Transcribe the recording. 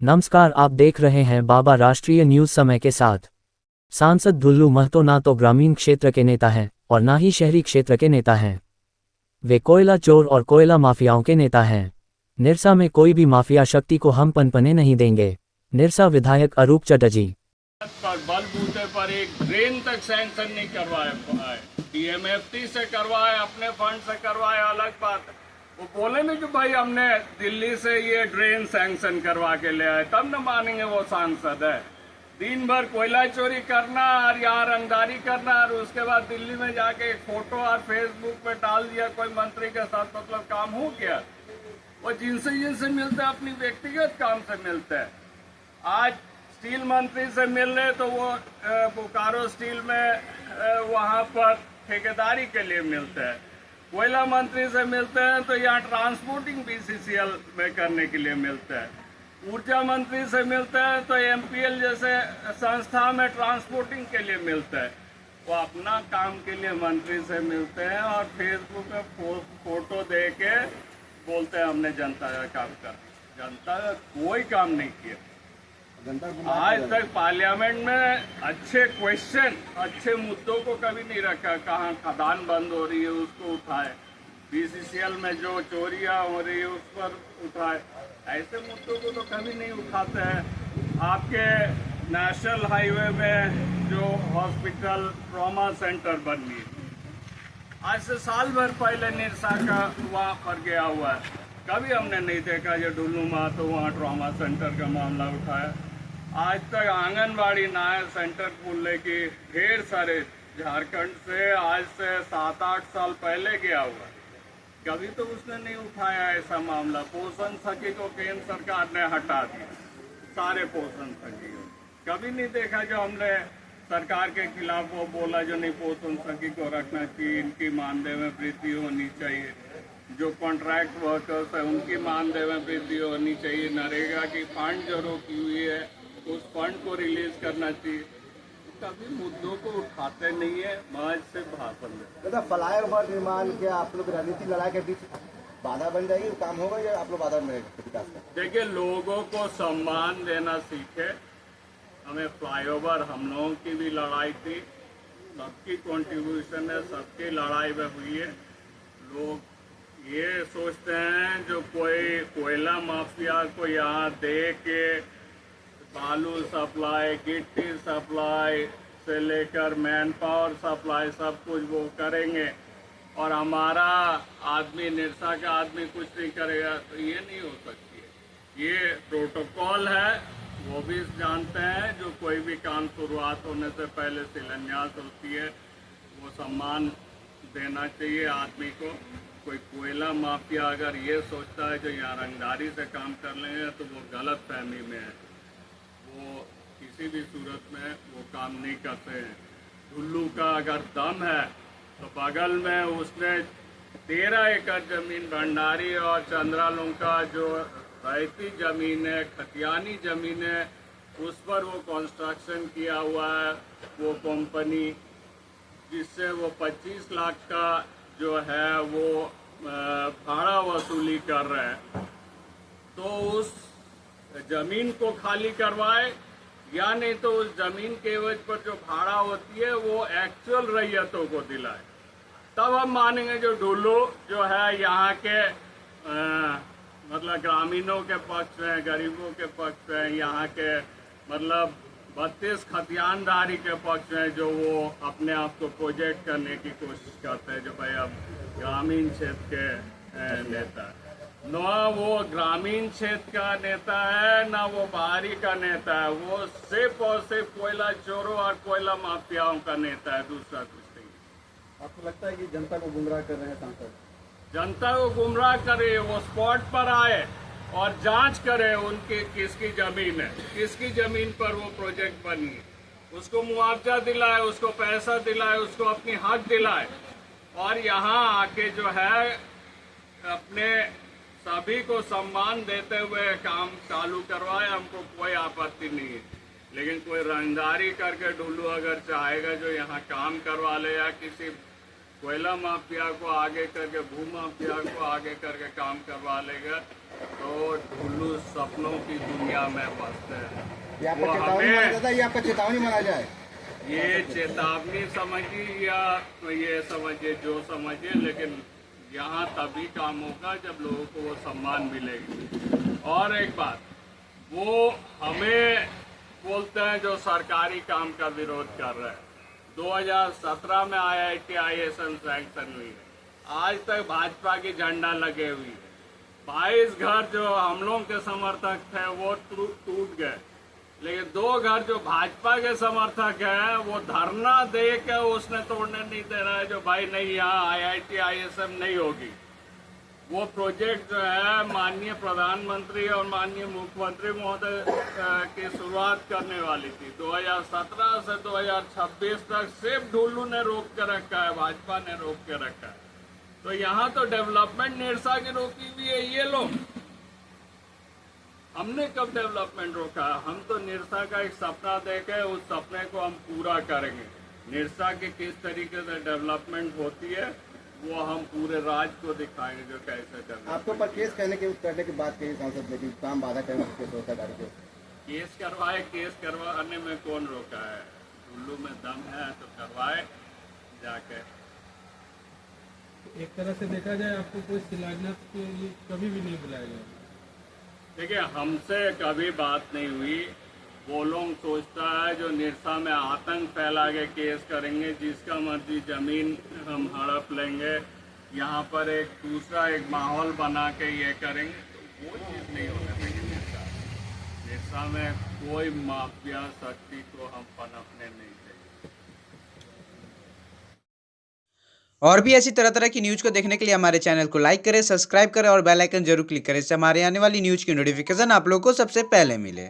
नमस्कार, आप देख रहे हैं बाबा राष्ट्रीय न्यूज समय के साथ। सांसद ढुल्लू महतो ना तो ग्रामीण क्षेत्र के नेता हैं और ना ही शहरी क्षेत्र के नेता हैं। वे कोयला चोर और कोयला माफियाओं के नेता हैं। निरसा में कोई भी माफिया शक्ति को हम पनपने नहीं देंगे। निरसा विधायक अरूप चटर्जी पर बलबूते पर एक ड्रेन तक सैंक्शन नहीं करवाए, डीएमएफटी से करवाए, अपने फंड से करवाए, अलग बात है। वो बोले नहीं कि भाई हमने दिल्ली से ये ड्रेन सैंक्शन करवा के ले आए, तब न मानेंगे वो सांसद है। दिन भर कोयला चोरी करना और यहाँ रंगदारी करना और उसके बाद दिल्ली में जाके एक फोटो और फेसबुक पे डाल दिया कोई मंत्री के साथ, मतलब काम हो गया। वो जिनसे मिलते हैं अपनी व्यक्तिगत काम से मिलते हैं। आज स्टील मंत्री से मिल रहे तो वो बोकारो स्टील में वहाँ पर ठेकेदारी के लिए मिलते हैं। कोयला मंत्री से मिलते हैं तो यहाँ ट्रांसपोर्टिंग बीसीसीएल में करने के लिए मिलते हैं। ऊर्जा मंत्री से मिलते हैं तो एमपीएल जैसे संस्था में ट्रांसपोर्टिंग के लिए मिलते हैं। वो अपना काम के लिए मंत्री से मिलते हैं और फेसबुक पे फोटो दे के बोलते हैं हमने जनता का काम कर। जनता का कोई काम नहीं किया। आज तक पार्लियामेंट में अच्छे क्वेश्चन, अच्छे मुद्दों को कभी नहीं रखा। कहाँ खदान बंद हो रही है उसको उठाए, बीसीसीएल में जो चोरियां हो रही है उस पर उठाए। ऐसे मुद्दों को तो कभी नहीं उठाते हैं। आपके नेशनल हाईवे में जो हॉस्पिटल ट्रॉमा सेंटर बन गई, आज से साल भर पहले निरसा का वहाँ पर गया हुआ है। कभी हमने नहीं देखा जो ढुल्लू महतो वहाँ ट्रॉमा सेंटर का मामला उठाया। आज तक आंगनबाड़ी नायर सेंटर खोलने की ढेर सारे झारखंड से आज से 7-8 साल पहले गया हुआ, कभी तो उसने नहीं उठाया ऐसा मामला। पोषण सखी को केंद्र सरकार ने हटा दिया, सारे पोषण सखी कभी नहीं देखा जो हमने सरकार के खिलाफ वो बोला जो नहीं पोषण सखी को रखना चाहिए, इनकी मानदेय में वृद्धि होनी चाहिए, जो कॉन्ट्रैक्ट वर्कर्स है उनकी मानदेय में वृद्धि होनी चाहिए, नरेगा की फंड जो रोकी हुई है उस फंड को रिलीज करना चाहिए। कभी मुद्दों को उठाते नहीं है, महज से भाषण में। फ्लाईओवर निर्माण के आप लोग राजनीतिक लड़ाई के बीच बाधा बन जाएगी, काम होगा या आप लोग बाधा में विकास का? देखिए, लोगों को सम्मान देना सीखे। हमें फ्लाईओवर हम लोगों की भी लड़ाई थी, सबकी कंट्रीब्यूशन है, सबकी लड़ाई में हुई है। लोग ये सोचते हैं जो कोई कोयला माफिया को यहाँ दे के बालू सप्लाई, गिट्टी सप्लाई से लेकर मैन पावर सप्लाई सब कुछ वो करेंगे और हमारा आदमी, निरसा का आदमी कुछ नहीं करेगा, तो ये नहीं हो सकती है। ये प्रोटोकॉल है, वो भी जानते हैं। जो कोई भी काम शुरुआत होने से पहले शिलान्यास होती है, वो सम्मान देना चाहिए आदमी को। कोई कोयला माफिया अगर ये सोचता है जो यहाँ रंगदारी से काम कर लेंगे तो वो गलत फहमी में है। वो किसी भी सूरत में वो काम नहीं करते हैं। ढुल्लू का अगर दम है तो बगल में उसने 13 एकड़ जमीन भंडारी और चंद्रालों का जो रैती जमीन है, खतियानी जमीन है, उस पर वो कंस्ट्रक्शन किया हुआ है वो कंपनी, जिससे वो 25 लाख का जो है वो भाड़ा वसूली कर रहे हैं। तो उस जमीन को खाली करवाए या नहीं तो उस जमीन के एवज पर जो भाड़ा होती है वो एक्चुअल रैयतों को दिलाए, तब हम मानेंगे जो ढुल्लू जो है यहाँ के मतलब ग्रामीणों के पक्ष में, गरीबों के पक्ष में, यहाँ के मतलब 32 खतियानदारी के पक्ष में, जो वो अपने आप को प्रोजेक्ट करने की कोशिश करते हैं जो भाई अब ग्रामीण क्षेत्र के नेता है। ना वो ग्रामीण क्षेत्र का नेता है ना वो बाहरी का नेता है, वो सिर्फ और सिर्फ कोयला चोरों और कोयला माफियाओं का नेता है, दूसरा कुछ नहीं। आपको लगता है कि जनता को गुमराह कर रहे हैं सांसद? जनता को गुमराह करे, वो स्पॉट पर आए और जांच करे उनकी किसकी जमीन है, किसकी जमीन पर वो प्रोजेक्ट बनी, उसको मुआवजा दिलाए, उसको पैसा दिलाए, उसको अपनी हक दिलाए और यहाँ आके जो है अपने सभी को सम्मान देते हुए काम चालू करवाए। हमको कोई आपत्ति नहीं है, लेकिन कोई रंगदारी करके ढुल्लू अगर चाहेगा जो यहाँ काम करवा ले या किसी कोयला माफिया को आगे करके भू माफिया को आगे करके काम करवा लेगा तो ढुल्लू सपनों की दुनिया में बसते हैं। ये आपका वो चेतावनी माना हमें जाता है, ये आपका चेतावनी माना जाए। ये चेतावनी समझिए या ये समझिए जो समझिए, लेकिन यहाँ तभी काम होगा जब लोगों को वो सम्मान मिलेगी। और एक बात, वो हमें बोलते हैं जो सरकारी काम का विरोध कर रहे हैं। 2017 में IIT ISM सैंक्शन हुई है, आज तक भाजपा की झंडा लगे हुई है। 22 घर जो हम लोगों के समर्थक थे वो टूट गए, लेकिन 2 घर जो भाजपा के समर्थक हैं वो धरना दे के उसने तोड़ने नहीं दे रहा है, जो भाई नहीं यहाँ IIT ISM नहीं होगी। वो प्रोजेक्ट जो है माननीय प्रधानमंत्री और माननीय मुख्यमंत्री महोदय की शुरुआत करने वाली थी। 2017 से 2026 तक सिर्फ ढुल्लू ने रोक के रखा है, भाजपा ने रोक के रखा है। तो यहाँ तो डेवलपमेंट निरसा की रोकी हुई है ये लोग। हमने कब डेवलपमेंट रोका? हम तो निरसा का एक सपना देखे, उस सपने को हम पूरा करेंगे। निरसा की किस तरीके से डेवलपमेंट होती है वो हम पूरे राज्य को दिखाएंगे जो कैसे करना। आपके ऊपर केस करने की बात कही सांसद ने कि काम बाधा करने के सोचता को केस करवाए, केस करवाने में कौन रोका है? ढुल्लू में दम है तो करवाए जाके। एक तरह से देखा जाए आपको कोई शिलान्यास के लिए कभी भी नहीं बुलाया गया। देखिए, हमसे कभी बात नहीं हुई। वो लोग सोचता है जो निरसा में आतंक फैला के केस करेंगे, जिसका मर्जी जमीन हम हड़प लेंगे, यहाँ पर एक दूसरा एक माहौल बना के ये करेंगे, तो वो चीज़ नहीं होने देंगे। निरसा में कोई माफिया शक्ति को हम पनपने नहीं देंगे। और भी ऐसी तरह तरह की न्यूज़ को देखने के लिए हमारे चैनल को लाइक करें, सब्सक्राइब करें और बेल आइकन जरूर क्लिक करें, इससे हमारे आने वाली न्यूज़ की नोटिफिकेशन आप लोगों को सबसे पहले मिले।